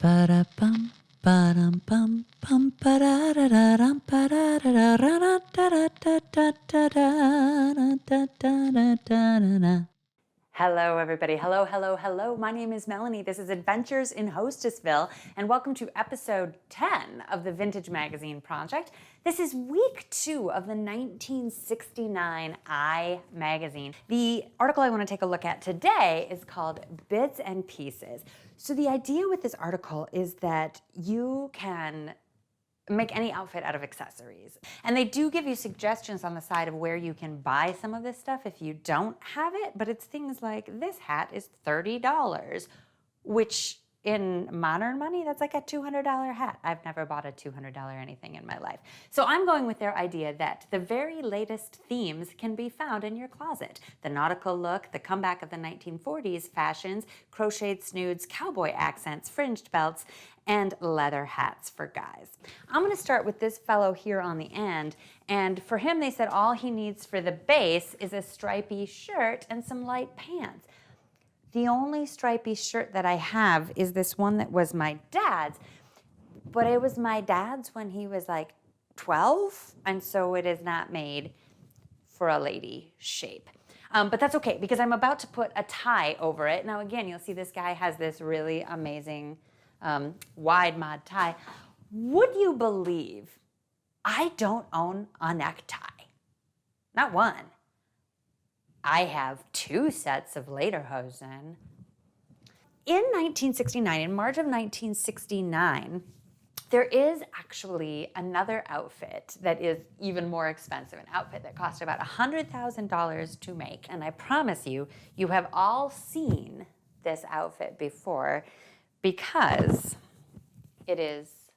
Ba-da-bum, ba-dum-bum, bum, ba-da-da-da-dum, ba-da-da-da-da-da-da-da-da-da-da-da-da. Hello, everybody. Hello, hello, hello. My name is Melanie. This is Adventures in Hostessville, and welcome to episode 10 of the Vintage Magazine Project. This is week 2 of the 1969 I magazine. The article I want to take a look at today is called Bits and Pieces. So the idea with this article is that you can make any outfit out of accessories. And they do give you suggestions on the side of where you can buy some of this stuff if you don't have it, but it's things like this hat is $30, which in modern money, that's like a $200 hat. I've never bought a $200 anything in my life. So I'm going with their idea that the very latest themes can be found in your closet. The nautical look, the comeback of the 1940s fashions, crocheted snoods, cowboy accents, fringed belts, and leather hats for guys. I'm gonna start with this fellow here on the end, and for him they said all he needs for the base is a stripy shirt and some light pants. The only stripy shirt that I have is this one that was my dad's, but it was my dad's when he was like 12, and so it is not made for a lady shape. But that's okay, because I'm about to put a tie over it. Now again, you'll see this guy has this really amazing wide mod tie. Would you believe I don't own a necktie? Not one. I have 2 sets of lederhosen. In 1969, in March of 1969, there is actually another outfit that is even more expensive, an outfit that cost about $100,000 to make. And I promise you, you have all seen this outfit before because it is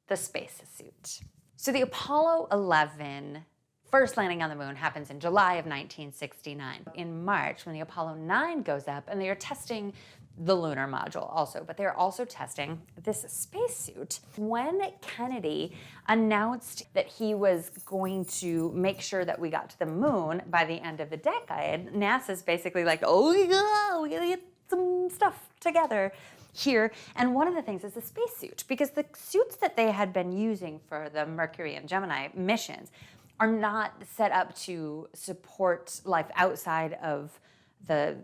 the spacesuit. So the Apollo 11 first landing on the moon happens in July of 1969. In March, when the Apollo 9 goes up, and they are testing the lunar module also, but they're also testing this spacesuit. When Kennedy announced that he was going to make sure that we got to the moon by the end of the decade, NASA's basically like, oh yeah, we gotta get some stuff together here. And one of the things is the spacesuit, because the suits that they had been using for the Mercury and Gemini missions are not set up to support life outside of the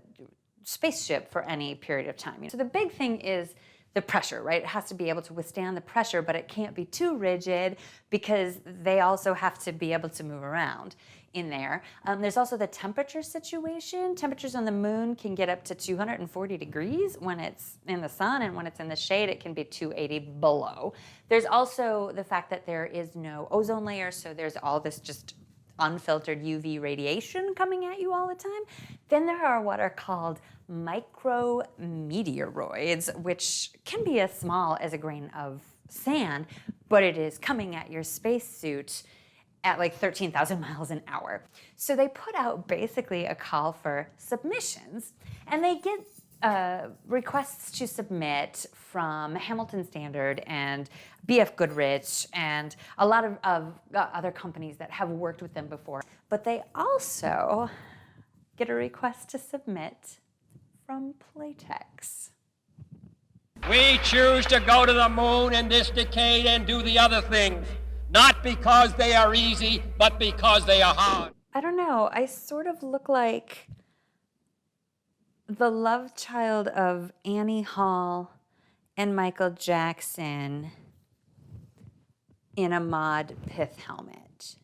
spaceship for any period of time. So the big thing is the pressure, right? It has to be able to withstand the pressure, but it can't be too rigid because they also have to be able to move around in there. There's also the temperature situation. Temperatures on the moon can get up to 240 degrees when it's in the sun, and when it's in the shade, it can be 280 below. There's also the fact that there is no ozone layer, so there's all this just unfiltered UV radiation coming at you all the time. Then there are what are called micrometeoroids, which can be as small as a grain of sand, but it is coming at your spacesuit at like 13,000 miles an hour. So they put out basically a call for submissions, and they get requests to submit from Hamilton Standard and BF Goodrich and a lot of other companies that have worked with them before. But they also get a request to submit from Playtex. We choose to go to the moon in this decade and do the other things, not because they are easy, but because they are hard. I don't know, I sort of look like the love child of Annie Hall and Michael Jackson in a mod pith helmet.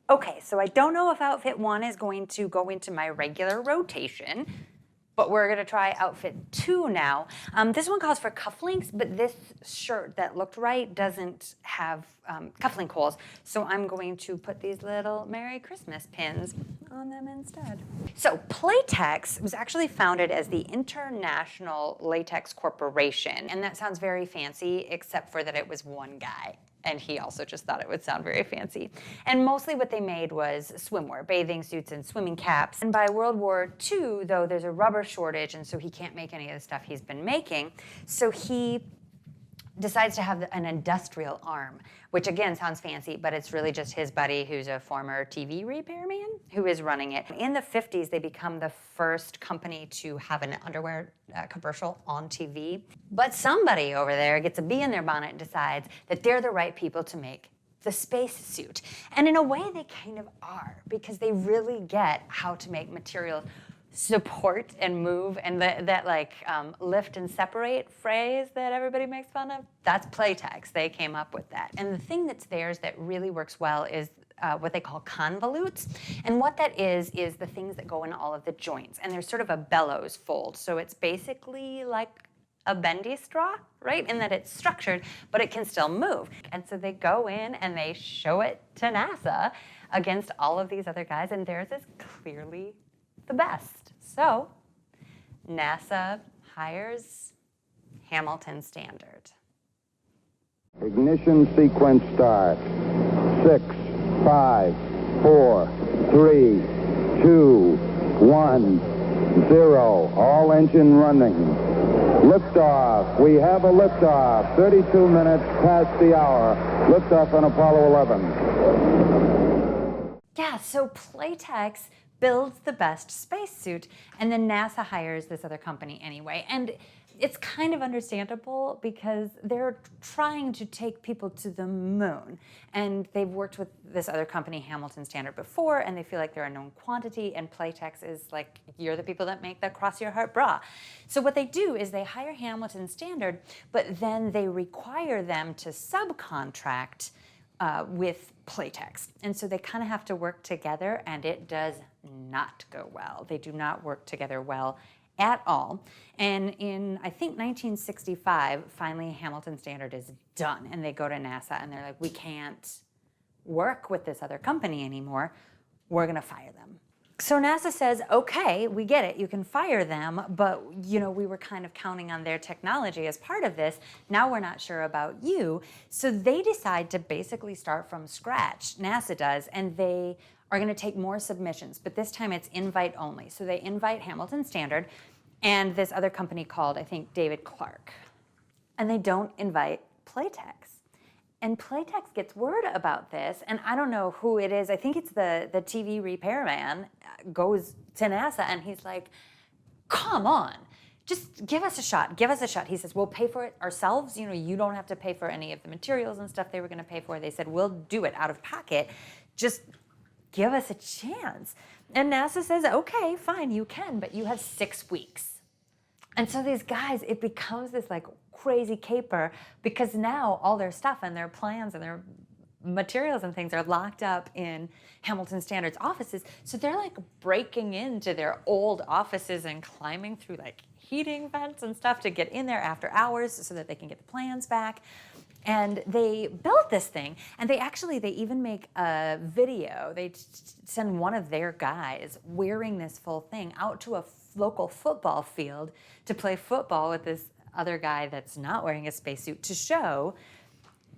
Okay, so I don't know if outfit 1 is going to go into my regular rotation, but we're gonna try outfit 2 now. This one calls for cufflinks, but this shirt that looked right doesn't have cufflink holes. So I'm going to put these little Merry Christmas pins on them instead. So Playtex was actually founded as the International Latex Corporation. And that sounds very fancy, except for that it was one guy. And he also just thought it would sound very fancy. And mostly what they made was swimwear, bathing suits and swimming caps. And by World War II, though, there's a rubber shortage, and so he can't make any of the stuff he's been making. So he decides to have an industrial arm, which again sounds fancy, but it's really just his buddy who's a former TV repairman who is running it. In the 50s, they become the first company to have an underwear commercial on TV. But somebody over there gets a bee in their bonnet and decides that they're the right people to make the space suit. And in a way, they kind of are, because they really get how to make materials support and move, and that like lift and separate phrase that everybody makes fun of, that's Playtex. They came up with that. And the thing that's theirs that really works well is what they call convolutes. And what that is the things that go in all of the joints. And there's sort of a bellows fold. So it's basically like a bendy straw, right? In that it's structured, but it can still move. And so they go in and they show it to NASA against all of these other guys, and theirs is clearly the best. So NASA hires Hamilton Standard. Ignition sequence start. 6, 5, 4, 3, 2, 1, 0. All engine running. Liftoff. We have a liftoff. 32 minutes past the hour. Liftoff on Apollo 11. Yeah, so Playtex builds the best spacesuit, and then NASA hires this other company anyway. And it's kind of understandable because they're trying to take people to the moon. And they've worked with this other company, Hamilton Standard, before, and they feel like they're a known quantity, and Playtex is like, you're the people that make the Cross Your Heart bra. So what they do is they hire Hamilton Standard, but then they require them to subcontract with Playtex. And so they kind of have to work together, and it does not go well. They do not work together well at all. And in, I think, 1965, finally Hamilton Standard is done, and they go to NASA and they're like, we can't work with this other company anymore. We're gonna fire them. So NASA says, okay, we get it, you can fire them, but you know, we were kind of counting on their technology as part of this. Now we're not sure about you. So they decide to basically start from scratch, NASA does, and they are gonna take more submissions, but this time it's invite only. So they invite Hamilton Standard and this other company called, I think, David Clark. And they don't invite Playtex. And Playtex gets word about this, and I don't know who it is. I think it's the TV repairman goes to NASA, and he's like, come on, just give us a shot, give us a shot. He says, we'll pay for it ourselves. You know, you don't have to pay for any of the materials and stuff they were gonna pay for. They said, we'll do it out of pocket. Just give us a chance. And NASA says, okay, fine, you can, but you have 6 weeks. And so these guys, it becomes this like crazy caper, because now all their stuff and their plans and their materials and things are locked up in Hamilton Standard's offices. So they're like breaking into their old offices and climbing through like heating vents and stuff to get in there after hours so that they can get the plans back. And they built this thing, and they even make a video. They send one of their guys wearing this full thing out to a local football field to play football with this other guy that's not wearing a spacesuit, to show,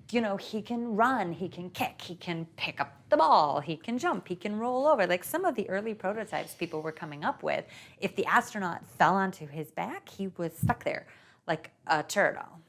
you know, he can run, he can kick, he can pick up the ball, he can jump, he can roll over. Like some of the early prototypes people were coming up with, if the astronaut fell onto his back, he was stuck there like a turtle.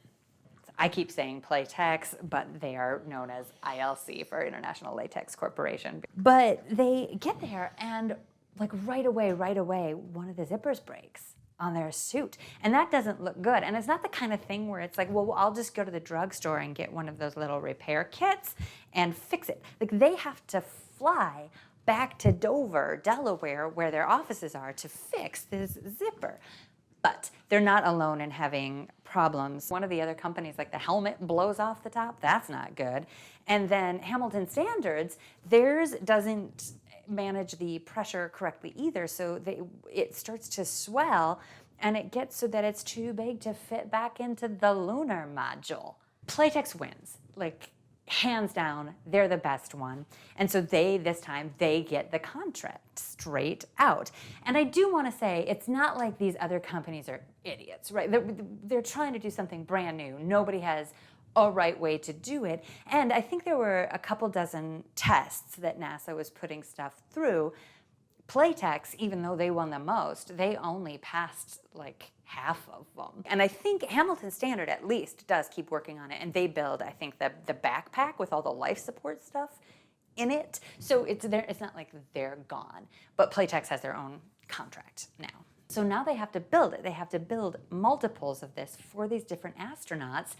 I keep saying Playtex, but they are known as ILC for International Latex Corporation. But they get there, and like right away, one of the zippers breaks on their suit. And that doesn't look good. And it's not the kind of thing where it's like, well, I'll just go to the drugstore and get one of those little repair kits and fix it. Like they have to fly back to Dover, Delaware, where their offices are, to fix this zipper. But they're not alone in having problems. One of the other companies, like the helmet blows off the top, that's not good. And then Hamilton Standards, theirs doesn't manage the pressure correctly either, so it starts to swell, and it gets so that it's too big to fit back into the lunar module. Playtex wins, like hands down, they're the best one. And so this time, they get the contract straight out. And I do want to say, it's not like these other companies are idiots, right? They're trying to do something brand new. Nobody has a right way to do it. And I think there were a couple dozen tests that NASA was putting stuff through Playtex, even though they won the most, they only passed like half of them. And I think Hamilton Standard at least does keep working on it, and they build, I think, the backpack with all the life support stuff in it. So it's not like they're gone, but Playtex has their own contract now. So now they have to build it. They have to build multiples of this for these different astronauts.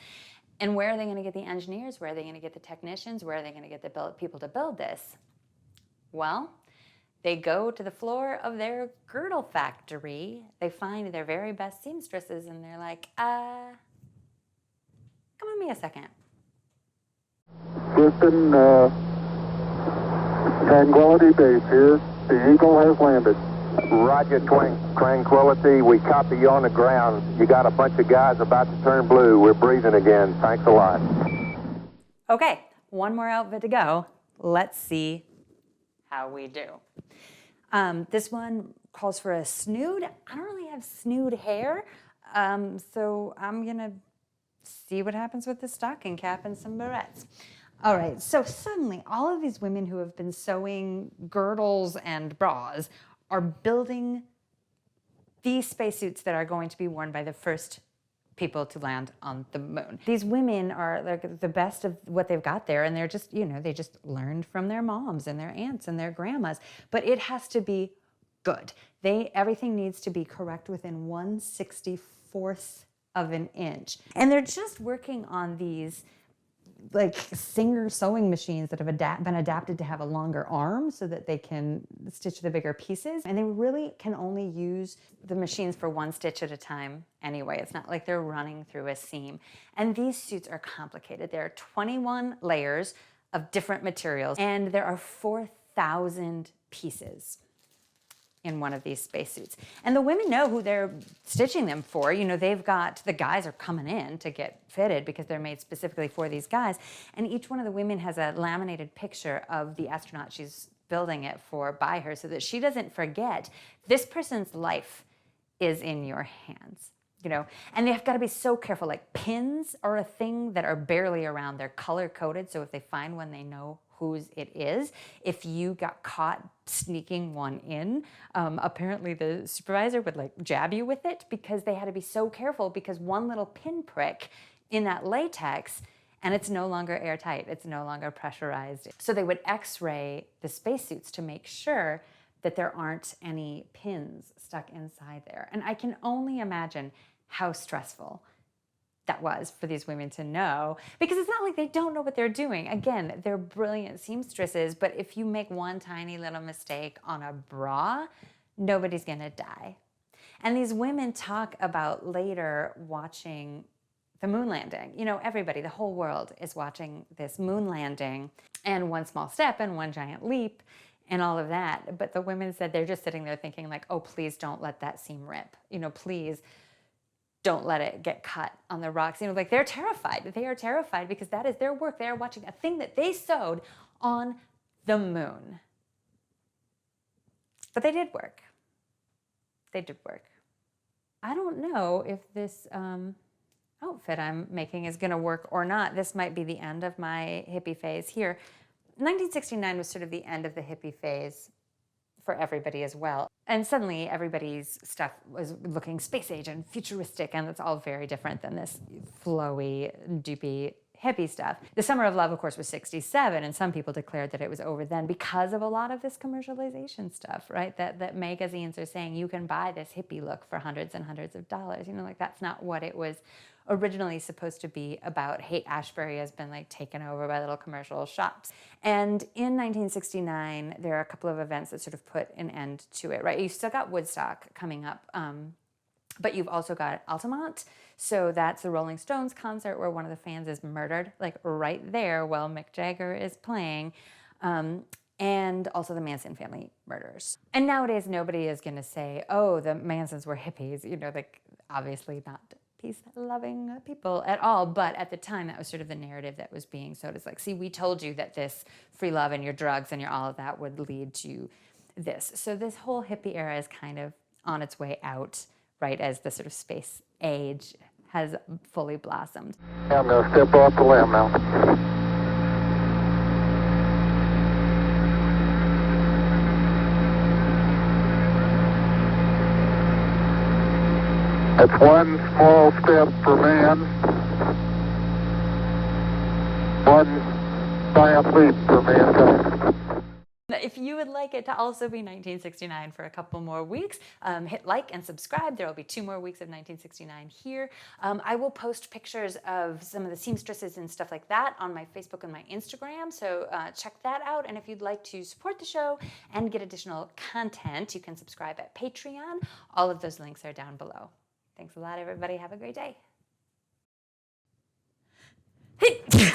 And where are they going to get the engineers? Where are they going to get the technicians? Where are they going to get the people to build this? Well, they go to the floor of their girdle factory. They find their very best seamstresses, and they're like, come with me a second. Houston, Tranquility Base here. The Eagle has landed. Roger, Tranquility. We copy you on the ground. You got a bunch of guys about to turn blue. We're breathing again. Thanks a lot. Okay, one more outfit to go. Let's see how we do. This one calls for a snood. I don't really have snood hair, so I'm gonna see what happens with the stocking cap and some barrettes. All right, so suddenly all of these women who have been sewing girdles and bras are building these spacesuits that are going to be worn by the first people to land on the moon. These women are like the best of what they've got there, and they're just, they just learned from their moms and their aunts and their grandmas, but it has to be good. Everything needs to be correct within 1/64th of an inch. And they're just working on these like Singer sewing machines that have been adapted to have a longer arm so that they can stitch the bigger pieces. And they really can only use the machines for one stitch at a time anyway. It's not like they're running through a seam. And these suits are complicated. There are 21 layers of different materials, and there are 4,000 pieces in one of these spacesuits. And the women know who they're stitching them for. The guys are coming in to get fitted because they're made specifically for these guys. And each one of the women has a laminated picture of the astronaut she's building it for by her so that she doesn't forget this person's life is in your hands. And they've got to be so careful. Like pins are a thing that are barely around. They're color coded, so if they find one, they know whose it is. If you got caught sneaking one in, apparently the supervisor would like jab you with it because they had to be so careful because one little pin prick in that latex and it's no longer airtight, it's no longer pressurized. So they would x-ray the spacesuits to make sure that there aren't any pins stuck inside there. And I can only imagine how stressful that was for these women to know, because it's not like they don't know what they're doing. Again, they're brilliant seamstresses, but if you make one tiny little mistake on a bra, nobody's gonna die. And these women talk about later watching the moon landing. Everybody, the whole world is watching this moon landing, and one small step and one giant leap and all of that. But the women said they're just sitting there thinking like, oh, please don't let that seam rip. Please don't let it get cut on the rocks. They're terrified. They are terrified because that is their work. They are watching a thing that they sewed on the moon. But they did work. They did work. I don't know if this outfit I'm making is going to work or not. This might be the end of my hippie phase here. 1969 was sort of the end of the hippie phase for everybody as well. And suddenly everybody's stuff was looking space age and futuristic, and it's all very different than this flowy, doopy hippie stuff. The Summer of Love, of course, was 67, and some people declared that it was over then because of a lot of this commercialization stuff, right? That magazines are saying you can buy this hippie look for hundreds and hundreds of dollars. That's not what it was originally supposed to be about. Haight-Ashbury has been taken over by little commercial shops. And in 1969, there are a couple of events that sort of put an end to it, right? You still got Woodstock coming up, but you've also got Altamont. So that's the Rolling Stones concert where one of the fans is murdered, right there while Mick Jagger is playing. And also the Manson family murders. And nowadays, nobody is going to say, oh, the Mansons were hippies. Obviously not peace-loving people at all. But at the time, that was sort of the narrative that was being sold. It's see, we told you that this free love and your drugs and your all of that would lead to this. So this whole hippie era is kind of on its way out, right, as the sort of space age has fully blossomed. I'm going to step off the limb now. It's one small step for man, one giant leap for mankind. If you would like it to also be 1969 for a couple more weeks, hit like and subscribe. There will be 2 more weeks of 1969 here. I will post pictures of some of the seamstresses and stuff like that on my Facebook and my Instagram, so check that out. And if you'd like to support the show and get additional content, you can subscribe at Patreon. All of those links are down below. Thanks a lot, everybody. Have a great day. Hey!